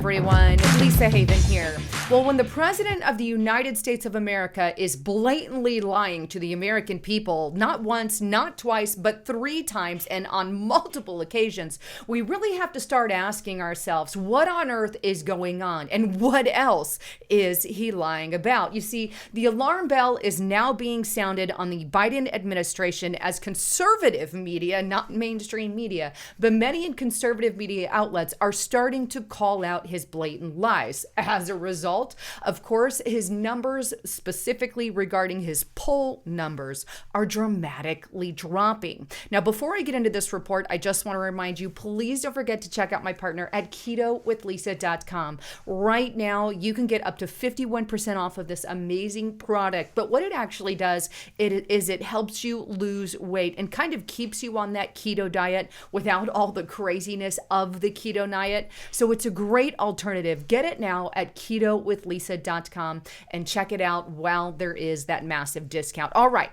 everyone. Lisa Haven here. Well, when the President of the United States of America is blatantly lying to the American people, not once, not twice, but 3 times and on multiple occasions, we really have to start asking ourselves, what on earth is going on? And what else is he lying about? You see, the alarm bell is now being sounded on the Biden administration as conservative media, not mainstream media, but many in conservative media outlets are starting to call out his blatant lies. As a result, of course, his numbers, specifically regarding his poll numbers, are dramatically dropping. Now, before I get into this report, I just want to remind you, please don't forget to check out my partner at ketowithlisa.com. Right now, you can get up to 51% off of this amazing product. But what it actually does it helps you lose weight and kind of keeps you on that keto diet without all the craziness of the keto diet. So it's a great alternative. Get it now at ketowithlisa.com and check it out while there is that massive discount. All right.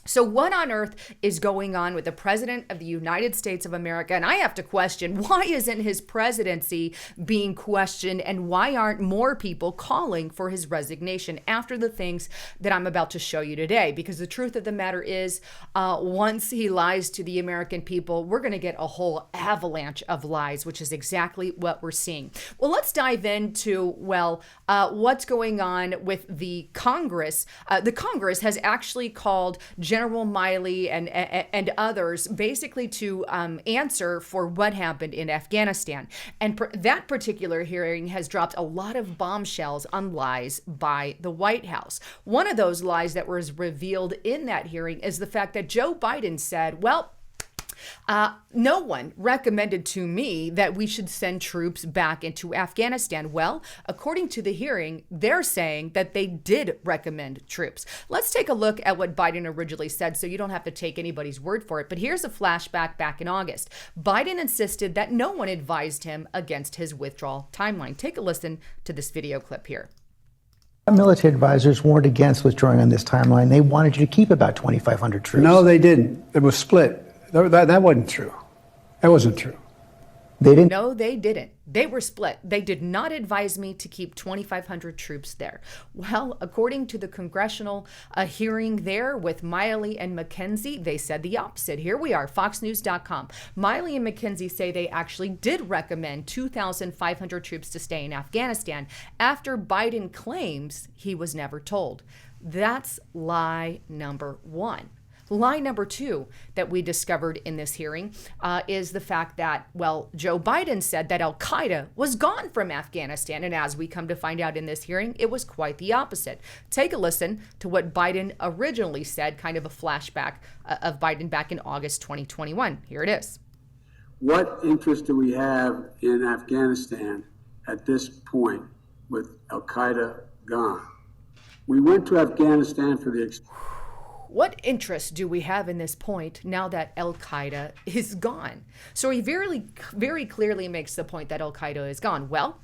So what on earth is going on with the President of the United States of America? And I have to question, why isn't his presidency being questioned, and why aren't more people calling for his resignation after the things that I'm about to show you today? Because the truth of the matter is, once he lies to the American people, we're going to get a whole avalanche of lies, which is exactly what we're seeing. Well, let's dive into, what's going on with the Congress. The Congress has actually called General Milley and others basically to answer for what happened in Afghanistan. And that particular hearing has dropped a lot of bombshells on lies by the White House. One of those lies that was revealed in that hearing is the fact that Joe Biden said, no one recommended to me that we should send troops back into Afghanistan. Well, according to the hearing, they're saying that they did recommend troops. Let's take a look at what Biden originally said so you don't have to take anybody's word for it. But here's a flashback back in August. Biden insisted that no one advised him against his withdrawal timeline. Take a listen to this video clip here. Military advisors warned against withdrawing on this timeline. They wanted you to keep about 2,500 troops. No, they didn't. It was split. That wasn't true. That wasn't true. They didn't? No, they didn't. They were split. They did not advise me to keep 2,500 troops there. Well, according to the Congressional hearing there with Milley and McKenzie, they said the opposite. Here we are, foxnews.com. Milley and McKenzie say they actually did recommend 2,500 troops to stay in Afghanistan after Biden claims he was never told. That's lie number 1. Lie number 2 that we discovered in this hearing is the fact that, Joe Biden said that Al-Qaeda was gone from Afghanistan. And as we come to find out in this hearing, it was quite the opposite. Take a listen to what Biden originally said, kind of a flashback of Biden back in August 2021. Here it is. What interest do we have in Afghanistan at this point with Al-Qaeda gone? We went to Afghanistan for the What interest do we have in this point now that Al-Qaeda is gone? So he very clearly makes the point that Al-Qaeda is gone. Well,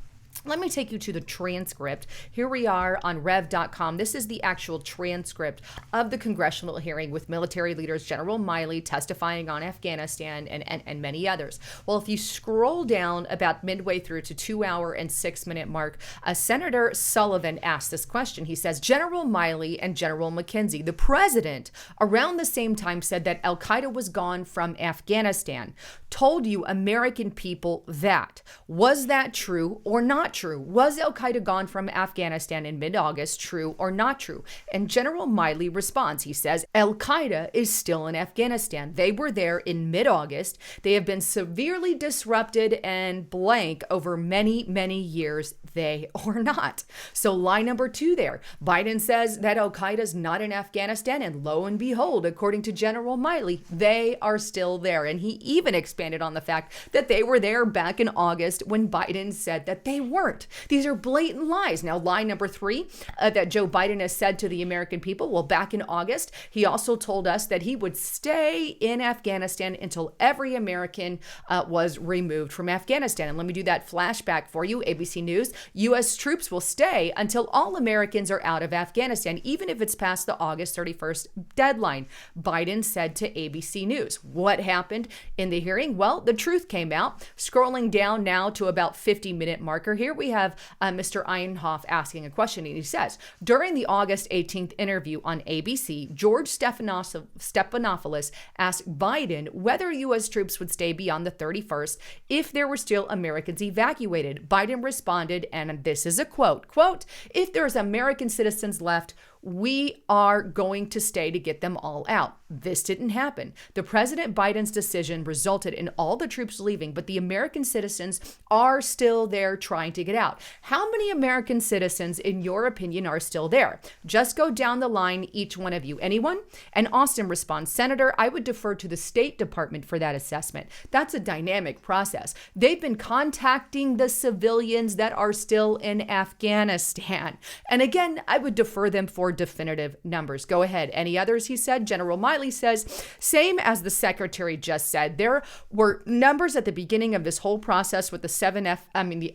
let me take you to the transcript. Here we are on rev.com. This is the actual transcript of the congressional hearing with military leaders, General Milley testifying on Afghanistan and many others. Well, if you scroll down about midway through to 2 hour and 6 minute mark, Senator Sullivan asked this question. He says, General Milley and General McKenzie, the president around the same time said that Al-Qaeda was gone from Afghanistan. Told you American people that. Was that true or not true? Was Al-Qaeda gone from Afghanistan in mid-August? True or not true? And General Milley responds. He says, Al-Qaeda is still in Afghanistan. They were there in mid-August. They have been severely disrupted and blank over many, many years. They or not. So lie number 2 there. Biden says that Al-Qaeda is not in Afghanistan, and lo and behold, according to General Milley, they are still there. And he even expanded on the fact that they were there back in August when Biden said that they weren't. These are blatant lies. Now, lie number 3 that Joe Biden has said to the American people. Well, back in August, he also told us that he would stay in Afghanistan until every American was removed from Afghanistan. And let me do that flashback for you. ABC News. U.S. troops will stay until all Americans are out of Afghanistan, even if it's past the August 31st deadline, Biden said to ABC News. What happened in the hearing? Well, the truth came out. Scrolling down now to about 50-minute marker, here we have Mr. Einhoff asking a question, and he says, during the August 18th interview on ABC, George Stephanopoulos asked Biden whether U.S. troops would stay beyond the 31st if there were still Americans evacuated. Biden responded, and this is a quote, "If there's American citizens left, we are going to stay to get them all out." This didn't happen. The President Biden's decision resulted in all the troops leaving, but the American citizens are still there trying to get out. How many American citizens, in your opinion, are still there? Just go down the line, each one of you. Anyone? And Austin responds, "Senator, I would defer to the State Department for that assessment. That's a dynamic process. They've been contacting the civilians that are still in Afghanistan. And again, I would defer them for definitive numbers." Go ahead. Any others, he said? General Miley says, same as the secretary just said. There were numbers at the beginning of this whole process with the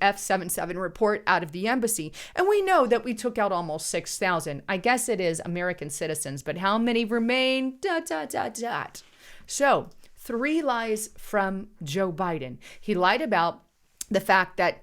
F-77 report out of the embassy. And we know that we took out almost 6,000. I guess it is American citizens, but how many remain? ... So, 3 lies from Joe Biden. He lied about the fact that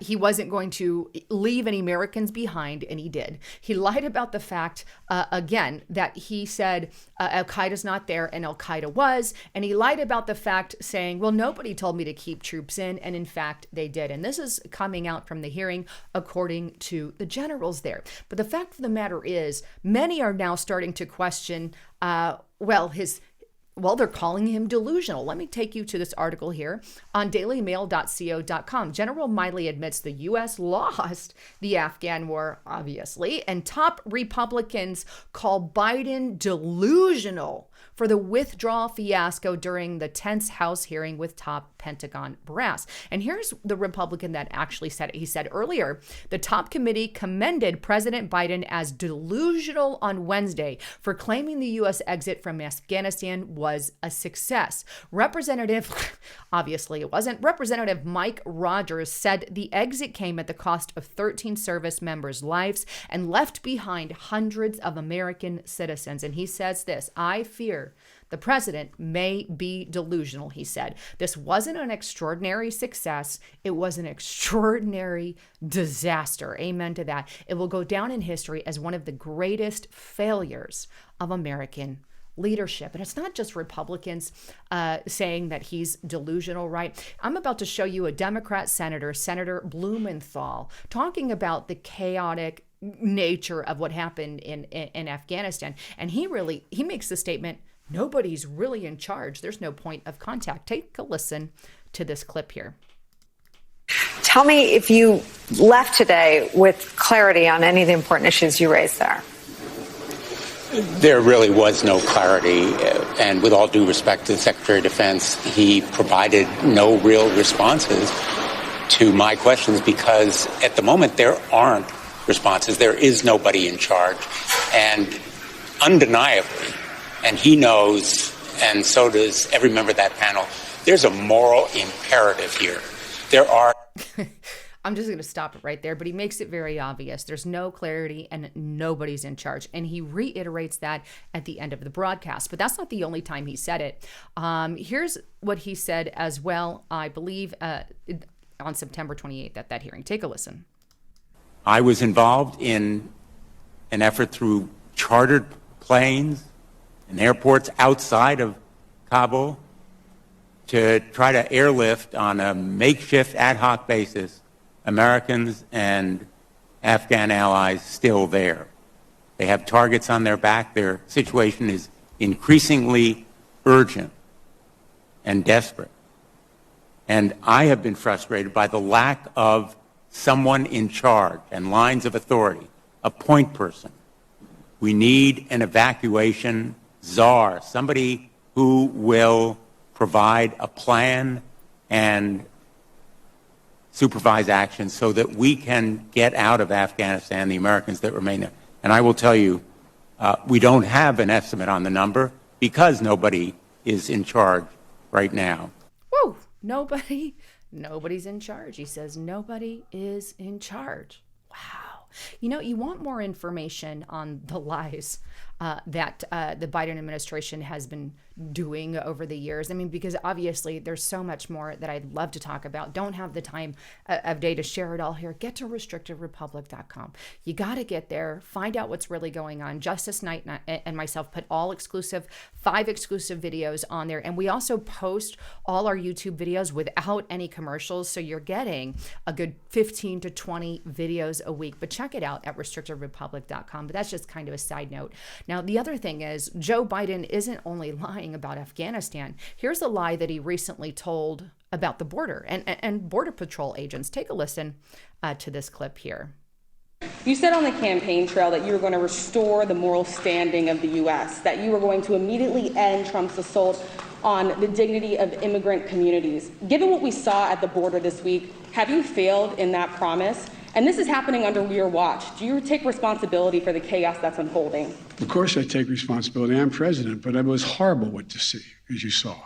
he wasn't going to leave any Americans behind, and he did. He lied about the fact, again, that he said Al-Qaeda's not there and Al-Qaeda was, and he lied about the fact saying, well, nobody told me to keep troops in, and in fact, they did. And this is coming out from the hearing according to the generals there. But the fact of the matter is, many are now starting to question, they're calling him delusional. Let me take you to this article here on dailymail.co.com. General Miley admits the U.S. lost the Afghan war, obviously, and top Republicans call Biden delusional for the withdrawal fiasco during the tense House hearing with top Pentagon brass. And here's the Republican that actually said it. He said earlier, the top committee commended President Biden as delusional on Wednesday for claiming the U.S. exit from Afghanistan was a success. Obviously it wasn't. Representative Mike Rogers said the exit came at the cost of 13 service members' lives and left behind hundreds of American citizens. And he says this, I fear the president may be delusional, he said. This wasn't an extraordinary success. It was an extraordinary disaster. Amen to that. It will go down in history as one of the greatest failures of American leadership. And it's not just Republicans saying that he's delusional, right? I'm about to show you a Democrat senator, Senator Blumenthal, talking about the chaotic nature of what happened in Afghanistan. And he makes the statement, nobody's really in charge. There's no point of contact. Take a listen to this clip here. Tell me if you left today with clarity on any of the important issues you raised there. There really was no clarity, and with all due respect to the Secretary of Defense, he provided no real responses to my questions because at the moment there aren't responses. There is nobody in charge, and undeniably, and he knows, and so does every member of that panel, there's a moral imperative here. There are... I'm just going to stop it right there, but he makes it very obvious. There's no clarity and nobody's in charge. And he reiterates that at the end of the broadcast. But that's not the only time he said it. Here's what he said as well, I believe, on September 28th at that hearing. Take a listen. I was involved in an effort through chartered planes and airports outside of Kabul to try to airlift on a makeshift ad hoc basis Americans and Afghan allies still there. They have targets on their back. Their situation is increasingly urgent and desperate. And I have been frustrated by the lack of someone in charge and lines of authority, a point person. We need an evacuation czar, somebody who will provide a plan and supervise action so that we can get out of Afghanistan, the Americans that remain there. And I will tell you, we don't have an estimate on the number because nobody is in charge right now. Whoa, nobody's in charge. He says nobody is in charge. Wow. You know, you want more information on the lies that the Biden administration has been doing over the years. I mean, because obviously there's so much more that I'd love to talk about. Don't have the time of day to share it all here. Get to restrictedrepublic.com. You got to get there, find out what's really going on. Justice Knight and myself put 5 exclusive videos on there. And we also post all our YouTube videos without any commercials. So you're getting a good 15 to 20 videos a week. But check it out at restrictedrepublic.com. But that's just kind of a side note. Now, the other thing is Joe Biden isn't only lying about Afghanistan. Here's a lie that he recently told about the border and Border Patrol agents. Take a listen to this clip here. You said on the campaign trail that you were going to restore the moral standing of the U.S., that you were going to immediately end Trump's assault on the dignity of immigrant communities. Given what we saw at the border this week, have you failed in that promise? And this is happening under your watch. Do you take responsibility for the chaos that's unfolding? Of course I take responsibility. I'm president, but it was horrible what to see, as you saw.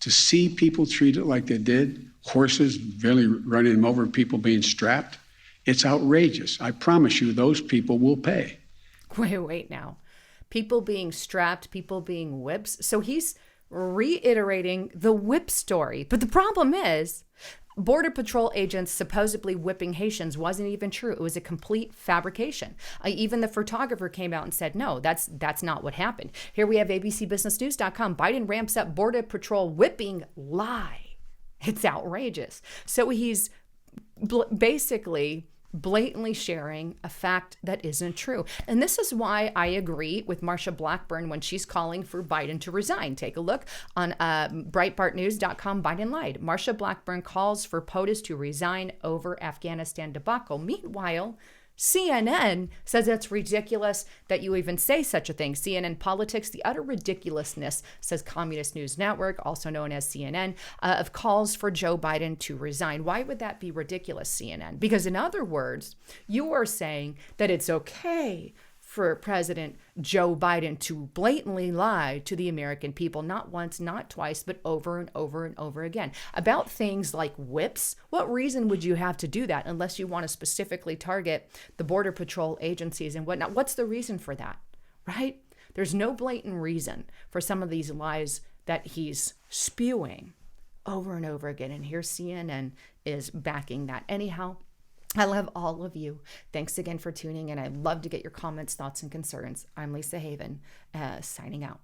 To see people treated like they did, horses barely running them over, people being strapped, it's outrageous. I promise you those people will pay. Wait now. People being strapped, people being whips. So he's reiterating the whip story. But the problem is, Border Patrol agents supposedly whipping Haitians wasn't even true. It was a complete fabrication. Even the photographer came out and said, no, that's not what happened. Here we have ABCBusinessNews.com. Biden ramps up Border Patrol whipping lie. It's outrageous. So he's basically blatantly sharing a fact that isn't true. And this is why I agree with Marsha Blackburn when she's calling for Biden to resign. Take a look on BreitbartNews.com. Biden lied. Marsha Blackburn calls for POTUS to resign over Afghanistan debacle. Meanwhile, CNN says it's ridiculous that you even say such a thing. CNN Politics, the utter ridiculousness, says Communist News Network, also known as CNN, of calls for Joe Biden to resign. Why would that be ridiculous, CNN? Because in other words, you are saying that it's okay for President Joe Biden to blatantly lie to the American people, not once, not twice, but over and over and over again about things like whips. What reason would you have to do that unless you want to specifically target the Border Patrol agencies and whatnot? What's the reason for that, right? There's no blatant reason for some of these lies that he's spewing over and over again. And here CNN is backing that. Anyhow, I love all of you. Thanks again for tuning in. I'd love to get your comments, thoughts, and concerns. I'm Lisa Haven, signing out.